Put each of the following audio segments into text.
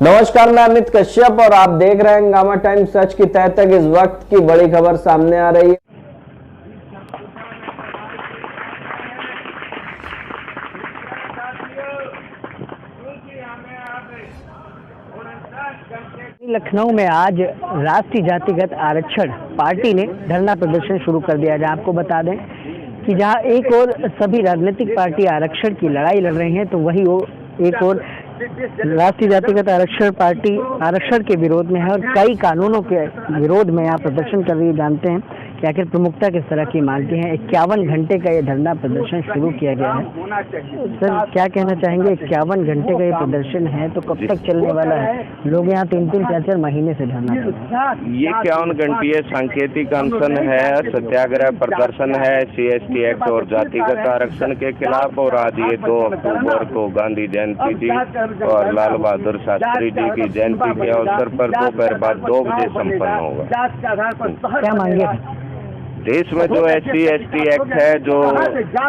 नमस्कार, मैं अमित कश्यप और आप देख रहे हैं हंगामा टाइम्स। सच की तह तक इस वक्त की बड़ी खबर सामने आ रही है। लखनऊ में आज राष्ट्रीय जातिगत आरक्षण पार्टी ने धरना प्रदर्शन शुरू कर दिया है। आपको बता दें कि जहां एक और सभी राजनीतिक पार्टी आरक्षण की लड़ाई लड़ रही हैं, तो वही एक और राष्ट्रीय जातिगत आरक्षण पार्टी आरक्षण के विरोध में है और कई कानूनों के विरोध में यहाँ प्रदर्शन कर रही है। जानते हैं कि आखिर प्रमुखता किस तरह की मांगते हैं। 51 घंटे का ये धरना प्रदर्शन शुरू किया गया है। सर, क्या कहना चाहेंगे? 51 घंटे का ये प्रदर्शन है तो कब तक चलने वाला है? लोग यहाँ 3-3, 4-4 महीने से धरना कर रहे हैं। ये 51 घंटीय सांकेतिक अनशन है, सत्याग्रह प्रदर्शन है SC/ST एक्ट और जातिगत आरक्षण के खिलाफ। और आज ये 2 अक्टूबर को गांधी जयंती जी और लाल बहादुर शास्त्री जी की जयंती के अवसर पर दोपहर बाद 2 बजे संपन्न होगा। क्या मांगे? देश में जो SC/ST एक्ट है, जो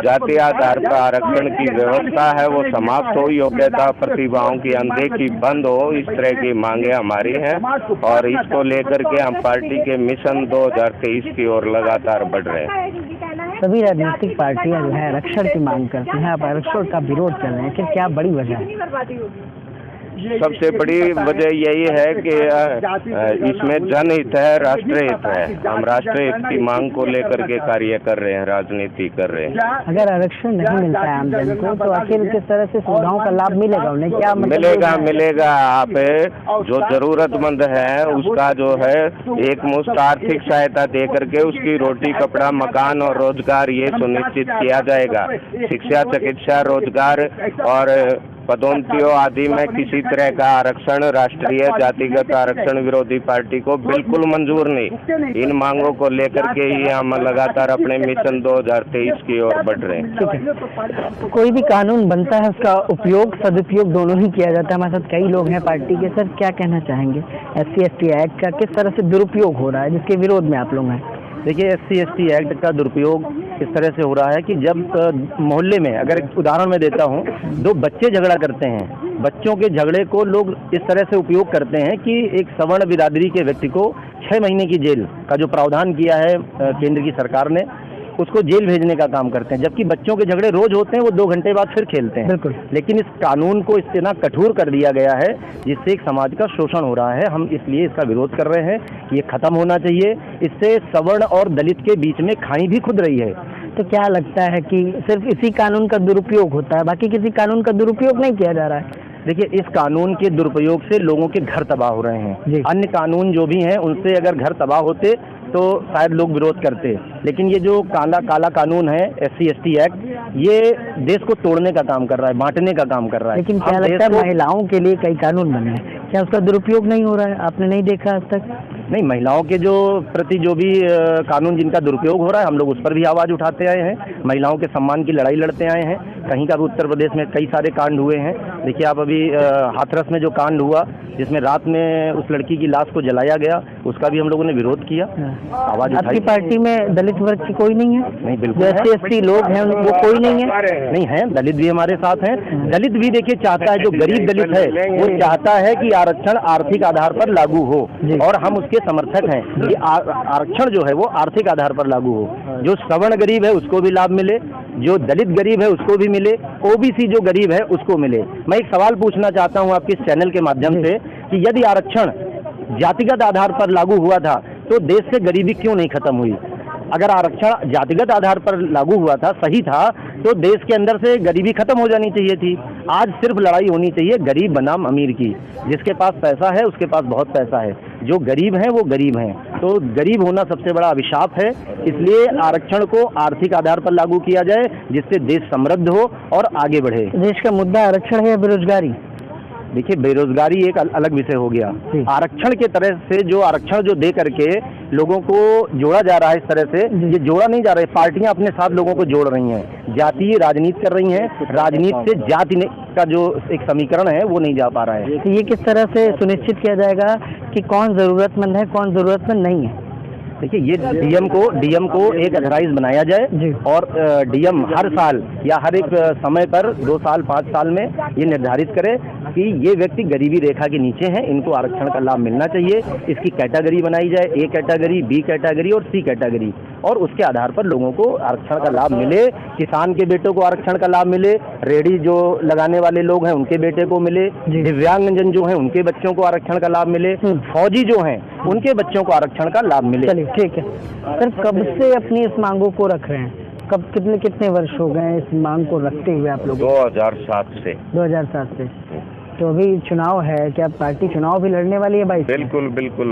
जाति आधार पर आरक्षण की व्यवस्था है, वो समाप्त हो, योग्यता प्रतिभाओं की अनदेखी बंद हो, इस तरह की मांगे हमारी हैं। और इसको लेकर के हम पार्टी के मिशन 2023 की ओर लगातार बढ़ रहे हैं। सभी राजनीतिक पार्टियां जो है आरक्षण की मांग करती हैं, आप आरक्षण का विरोध कर रहे हैं, क्या बड़ी वजह है? सबसे बड़ी वजह यही है कि इसमें जनहित है, राष्ट्रहित है। हम राष्ट्रहित की मांग को लेकर के कार्य कर रहे हैं, राजनीति कर रहे हैं। अगर आरक्षण नहीं मिलता है आम जन को, तो आखिर किस तरह से सुविधाओं का लाभ मिलेगा उन्हें? क्या मिलेगा। आप जो जरूरतमंद है उसका जो है एक मुश्त आर्थिक सहायता दे करके उसकी रोटी, कपड़ा, मकान और रोजगार ये सुनिश्चित किया जाएगा। शिक्षा, चिकित्सा, रोजगार और पदोन्नतियों आदि में किसी तरह का आरक्षण राष्ट्रीय जातिगत आरक्षण विरोधी पार्टी को बिल्कुल मंजूर नहीं। इन मांगों को लेकर के ही हम लगातार अपने मिशन 2023 की ओर बढ़ रहे हैं। कोई भी कानून बनता है उसका उपयोग सदुपयोग दोनों ही किया जाता है। हमारे साथ कई लोग हैं पार्टी के। सर, क्या कहना चाहेंगे? SC/ST एक्ट का किस तरह से दुरुपयोग हो रहा है, जिसके विरोध में आप लोग हैं? देखिए, SC/ST एक्ट का दुरुपयोग इस तरह से हो रहा है कि जब मोहल्ले में, अगर एक उदाहरण मैं देता हूँ, 2 बच्चे झगड़ा करते हैं, बच्चों के झगड़े को लोग इस तरह से उपयोग करते हैं कि एक सवर्ण बिरादरी के व्यक्ति को 6 महीने की जेल का जो प्रावधान किया है केंद्र की सरकार ने, उसको जेल भेजने का काम करते हैं। जबकि बच्चों के झगड़े रोज होते हैं, वो 2 घंटे बाद फिर खेलते हैं। बिल्कुल। लेकिन इस कानून को इतना कठोर कर दिया गया है जिससे एक समाज का शोषण हो रहा है। हम इसलिए इसका विरोध कर रहे हैं। ये खत्म होना चाहिए। इससे सवर्ण और दलित के बीच में खाई भी खुद रही है। तो क्या लगता है कि सिर्फ इसी कानून का दुरुपयोग होता है, बाकी किसी कानून का दुरुपयोग नहीं किया जा रहा है? देखिए, इस कानून के दुरुपयोग से लोगों के घर तबाह हो रहे हैं। अन्य कानून जो भी हैं उनसे अगर घर तबाह होते तो शायद लोग विरोध करते। लेकिन ये जो काला कानून है SC/ST एक्ट, ये देश को तोड़ने का काम कर रहा है, बांटने का काम कर रहा है। लेकिन क्या लगता है महिलाओं के लिए कई कानून बने हैं, क्या उसका दुरुपयोग नहीं हो रहा है? आपने नहीं देखा अब तक? नहीं, महिलाओं के जो प्रति जो भी कानून जिनका दुरुपयोग हो रहा है, हम लोग उस पर भी आवाज़ उठाते आए हैं। महिलाओं के सम्मान की लड़ाई लड़ते आए हैं। कहीं का भी उत्तर प्रदेश में कई सारे कांड हुए हैं। देखिए आप, अभी हाथरस में जो कांड हुआ, जिसमें रात में उस लड़की की लाश को जलाया गया, उसका भी हम लोगों ने विरोध किया, आवाज़ उठाई। आपकी पार्टी में दलित वर्ग की कोई नहीं है? नहीं, बिल्कुल। SC/ST लोग हैं वो कोई नहीं है? नहीं है, दलित भी हमारे साथ हैं। दलित भी देखिए चाहता है, जो गरीब दलित है वो चाहता है कि आरक्षण आर्थिक आधार पर लागू हो, और हम उसके समर्थक हैं कि आरक्षण जो है वो आर्थिक आधार पर लागू हो। जो सवर्ण गरीब है उसको भी लाभ मिले, जो दलित गरीब है उसको भी मिले, OBC जो गरीब है उसको मिले। मैं एक सवाल पूछना चाहता हूं आपके चैनल के माध्यम से कि यदि आरक्षण जातिगत आधार पर लागू हुआ था तो देश से गरीबी क्यों नहीं खत्म हुई? अगर आरक्षण जातिगत आधार पर लागू हुआ था, सही था, तो देश के अंदर से गरीबी खत्म हो जानी चाहिए थी। आज सिर्फ लड़ाई होनी चाहिए गरीब बनाम अमीर की। जिसके पास पैसा है उसके पास बहुत पैसा है, जो गरीब हैं वो गरीब हैं। तो गरीब होना सबसे बड़ा अभिशाप है। इसलिए आरक्षण को आर्थिक आधार पर लागू किया जाए, जिससे देश समृद्ध हो और आगे बढ़े। देश का मुद्दा आरक्षण है या बेरोजगारी? देखिए, बेरोजगारी एक अलग विषय हो गया। आरक्षण के तरह से जो आरक्षण जो दे करके लोगों को जोड़ा जा रहा है, इस तरह से ये जोड़ा नहीं जा रहा है। पार्टियां अपने साथ लोगों को जोड़ रही हैं, जातीय राजनीति कर रही हैं। राजनीति से जाति का जो एक समीकरण है वो नहीं जा पा रहा है। तो ये किस तरह से सुनिश्चित किया जाएगा कि कौन जरूरतमंद है, कौन जरूरतमंद नहीं है? देखिए, ये डीएम को एक अथराइज बनाया जाए और डीएम हर साल या हर एक समय पर 2 साल 5 साल में ये निर्धारित करे कि ये व्यक्ति गरीबी रेखा के नीचे हैं, इनको आरक्षण का लाभ मिलना चाहिए। इसकी कैटेगरी बनाई जाए, ए कैटेगरी, बी कैटेगरी और सी कैटेगरी, और उसके आधार पर लोगों को आरक्षण का लाभ मिले। किसान के बेटों को आरक्षण का लाभ मिले, रेहड़ी जो लगाने वाले लोग हैं उनके बेटे को मिले, दिव्यांगजन जो हैं उनके बच्चों को आरक्षण का लाभ मिले, फौजी जो हैं उनके बच्चों को आरक्षण का लाभ मिले। चलिए ठीक है सर, कब से अपनी इस मांगों को रख रहे हैं? कब कितने वर्ष हो गए इस मांग को रखते हुए आप लोग? 2007 से। 2007 से। तो अभी चुनाव है, क्या पार्टी चुनाव भी लड़ने वाली है भाई? बिल्कुल बिल्कुल,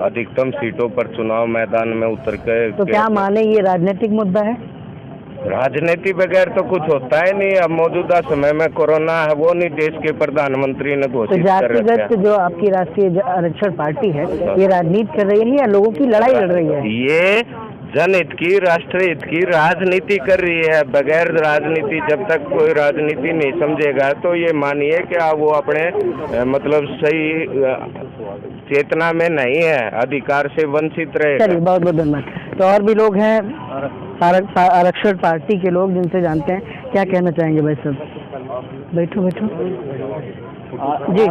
अधिकतम सीटों पर चुनाव मैदान में उतर के। तो क्या माने ये राजनीतिक मुद्दा है? राजनीति बगैर तो कुछ होता है नहीं। अब मौजूदा समय में कोरोना है, वो नहीं देश के प्रधानमंत्री ने तो घोषित कर रखा है। जातिगत जो आपकी राष्ट्रीय आरक्षण पार्टी है, ये राजनीति कर रही है या लोगों की लड़ाई लड़ रही है? ये जनहित की, राष्ट्र हित की राजनीति कर रही है। बगैर राजनीति, जब तक कोई राजनीति नहीं समझेगा तो ये मानिए कि वो अपने मतलब सही चेतना में नहीं है, अधिकार से वंचित रहे। चलिए बहुत बहुत धन्यवाद। तो और भी लोग हैं आरक्षण पार्टी के लोग जिनसे जानते हैं, क्या कहना चाहेंगे भाई साहब? बैठो बैठो जी।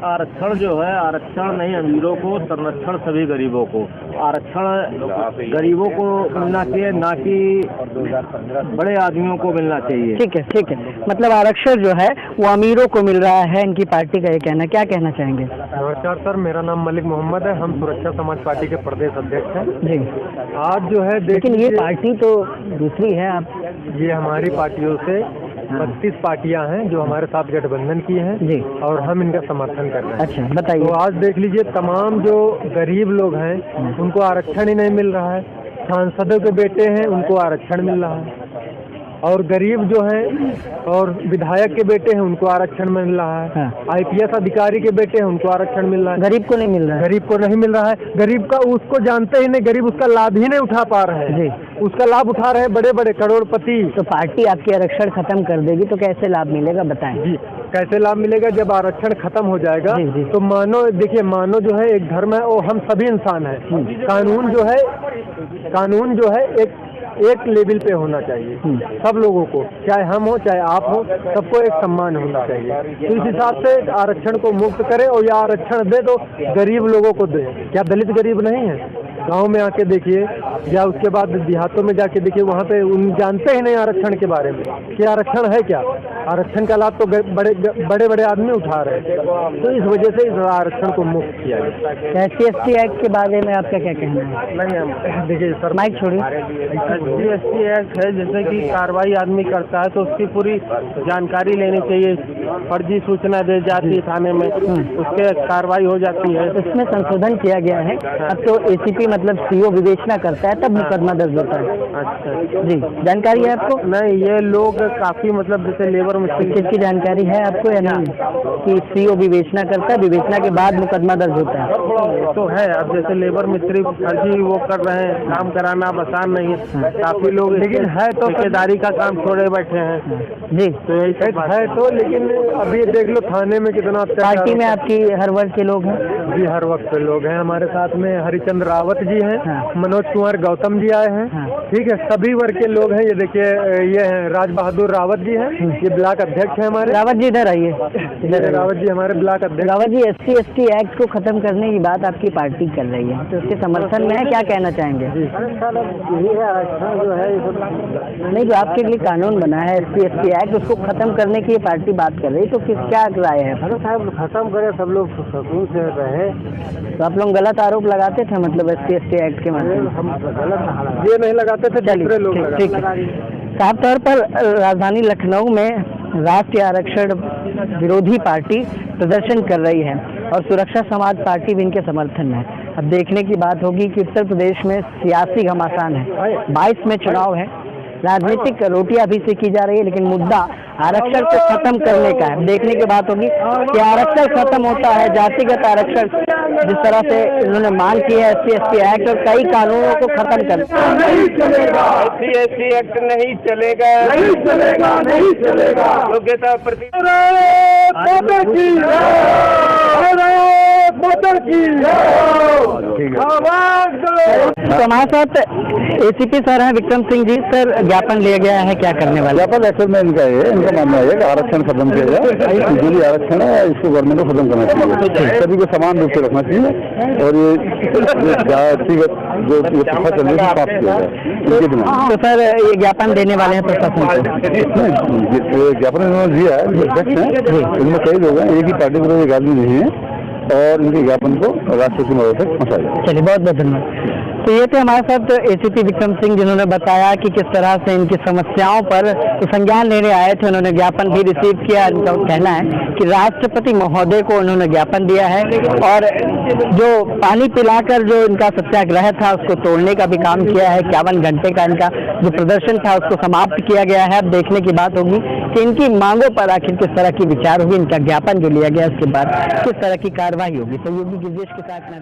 आरक्षण जो है, आरक्षण नहीं अमीरों को, संरक्षण सभी गरीबों को। आरक्षण गरीबों को मिलना चाहिए, ना कि बड़े आदमियों को मिलना चाहिए। ठीक है, मतलब आरक्षण जो है वो अमीरों को मिल रहा है, इनकी पार्टी का ये कहना। क्या कहना चाहेंगे? नमस्कार सर, मेरा नाम मलिक मोहम्मद है, हम सुरक्षा समाज पार्टी के प्रदेश अध्यक्ष हैं जी। आज जो है लेकिन ये पार्टी तो दूसरी है। आप ये हमारी पार्टियों से 32 पार्टियां हैं जो हमारे साथ गठबंधन की हैं जी, और हम इनका समर्थन कर रहे हैं। अच्छा बताइए। तो आज देख लीजिए, तमाम जो गरीब लोग हैं उनको आरक्षण ही नहीं मिल रहा है। सांसदों के बेटे हैं उनको आरक्षण मिल रहा है, और गरीब जो हैं और विधायक के बेटे हैं उनको आरक्षण मिल रहा है। हाँ। IPS अधिकारी के बेटे हैं उनको आरक्षण मिल रहा है। गरीब को नहीं मिल रहा है। गरीब को नहीं मिल रहा है। गरीब का उसको जानते ही नहीं, गरीब उसका लाभ ही नहीं उठा पा रहे हैं जी। उसका लाभ उठा रहे हैं बड़े बड़े करोड़पति। तो पार्टी आपकी आरक्षण खत्म कर देगी तो कैसे लाभ मिलेगा बताएं? जी, कैसे लाभ मिलेगा? जब आरक्षण खत्म हो जाएगा जी। तो मानो देखिए, मानो जो है एक धर्म है और हम सभी इंसान हैं। कानून जो है एक लेवल पे होना चाहिए सब लोगों को, चाहे हम हो चाहे आप हो, सबको एक सम्मान होना चाहिए। तो इस हिसाब से आरक्षण को मुक्त करें और यह आरक्षण दे तो गरीब लोगों को दे। क्या दलित गरीब नहीं है? गांव में आके देखिए या उसके बाद देहातों में जाके देखिए, वहाँ पे उन जानते ही नहीं आरक्षण के बारे में कि आरक्षण है क्या। आरक्षण का लाभ तो बड़े बड़े आदमी उठा रहे हैं। तो इस वजह से इस आरक्षण को मुक्त किया गया। SC/ST एक्ट के बारे में आपका क्या कहना है? नहीं, देखिए सर, माइक छोड़िए। SC/ST एक्ट है, जैसे कि कार्रवाई आदमी करता है तो उसकी पूरी जानकारी लेनी चाहिए। फर्जी सूचना दे जाती है थाने में, उसके कार्रवाई हो जाती है। इसमें संशोधन किया गया है। अब तो ACP मतलब CO विवेचना करता है तब मुकदमा दर्ज होता है। अच्छा जी, जानकारी है आपको? नहीं, ये लोग काफी मतलब जैसे लेबर मिस्त्री किसकी जानकारी है आपको या नहीं कि CO विवेचना करता है, विवेचना के बाद मुकदमा दर्ज होता है? तो है। अब जैसे लेबर मिस्त्री फर्जी वो कर रहे हैं, काम कराना आसान नहीं है। काफी लोग लेकिन है तो ठेकेदारी का काम छोड़े बैठे हैं जी। तो यही सब है तो, लेकिन अभी देख लो थाने में कितना पार्टी में आपकी हर वर्ग के लोग हैं? जी, हर वक्त के लोग हैं हमारे साथ में। हरिचंद्र रावत जी हैं, हाँ। मनोज कुमार गौतम जी आए हैं। हाँ। ठीक है, सभी वर्ग के लोग हैं। ये देखिए, ये हैं राज बहादुर रावत जी हैं, ये ब्लॉक अध्यक्ष हैं हमारे। रावत जी इधर आइए। रावत जी हमारे ब्लॉक अध्यक्ष। रावत जी, SC/ST एक्ट को खत्म करने की बात आपकी पार्टी कर रही है, तो उसके समर्थन में है, क्या कहना चाहेंगे? यही है आरक्षण जो है नहीं, जो आपके लिए कानून बना है SC/ST एक्ट, उसको खत्म करने की ये पार्टी बात कर रही है, तो क्या राय है? साहब खत्म करे, सब लोग सुकून से रहे। तो आप लोग गलत आरोप लगाते थे मतलब SC/ST एक्ट के माध्यम से? हम गलत ये नहीं लगाते थे, दूसरे लोग ठीक है। साफ तौर पर राजधानी लखनऊ में राष्ट्रीय आरक्षण विरोधी पार्टी प्रदर्शन कर रही है और सुरक्षा समाज पार्टी भी इनके समर्थन में है। अब देखने की बात होगी कि उत्तर प्रदेश में सियासी घमासान है, 22 में चुनाव है, राजनीतिक रोटियां भी सेकी जा रही है, लेकिन मुद्दा आरक्षण को खत्म करने का है। देखने की बात होगी कि आरक्षण खत्म होता है, जातिगत आरक्षण जिस तरह से इन्होंने मांग की है SC/ST एक्ट और कई कानूनों को खत्म कर। SC/ST एक्ट नहीं चलेगा, नहीं चलेगा। योग्यता माता की तो हमारे साथ एसीपी सर हैं विक्रम सिंह जी। सर, ज्ञापन लिया गया है, क्या करने वाले? व्यापक एक्शन में इनका मानना है कि आरक्षण खत्म किया जाए। जो भी आरक्षण है इसको गवर्नमेंट को खत्म करना चाहिए, सभी को समान रूप से रखना चाहिए और ये जातिगत जो प्रथा चल रही है समाप्त किया जाए इनके बिना। तो सर, ये ज्ञापन देने वाले हैं प्रशासन को? ज्ञापन इन्होंने दिया है, अध्यक्ष हैं, इनमें कई लोग हैं, एक ही पार्टी को एक आदमी नहीं है और इनके ज्ञापन को राष्ट्रपति महोदय तक पहुँचाया जाए। चलिए, बहुत बहुत धन्यवाद। तो ये थे हमारे साथ एसीपी विक्रम सिंह, जिन्होंने बताया कि किस तरह से इनकी समस्याओं पर संज्ञान लेने आए थे। उन्होंने ज्ञापन भी रिसीव किया। इनका कहना है कि राष्ट्रपति महोदय को उन्होंने ज्ञापन दिया है और जो पानी पिलाकर जो इनका सत्याग्रह था उसको तोड़ने का भी काम किया है। 51 घंटे का इनका जो प्रदर्शन था उसको समाप्त किया गया है। अब देखने की बात होगी कि इनकी मांगों पर आखिर किस तरह की विचार होगी। इनका ज्ञापन जो लिया गया उसके बाद किस तरह की कार्रवाई होगी। सहयोगी गिरीश के साथ मैं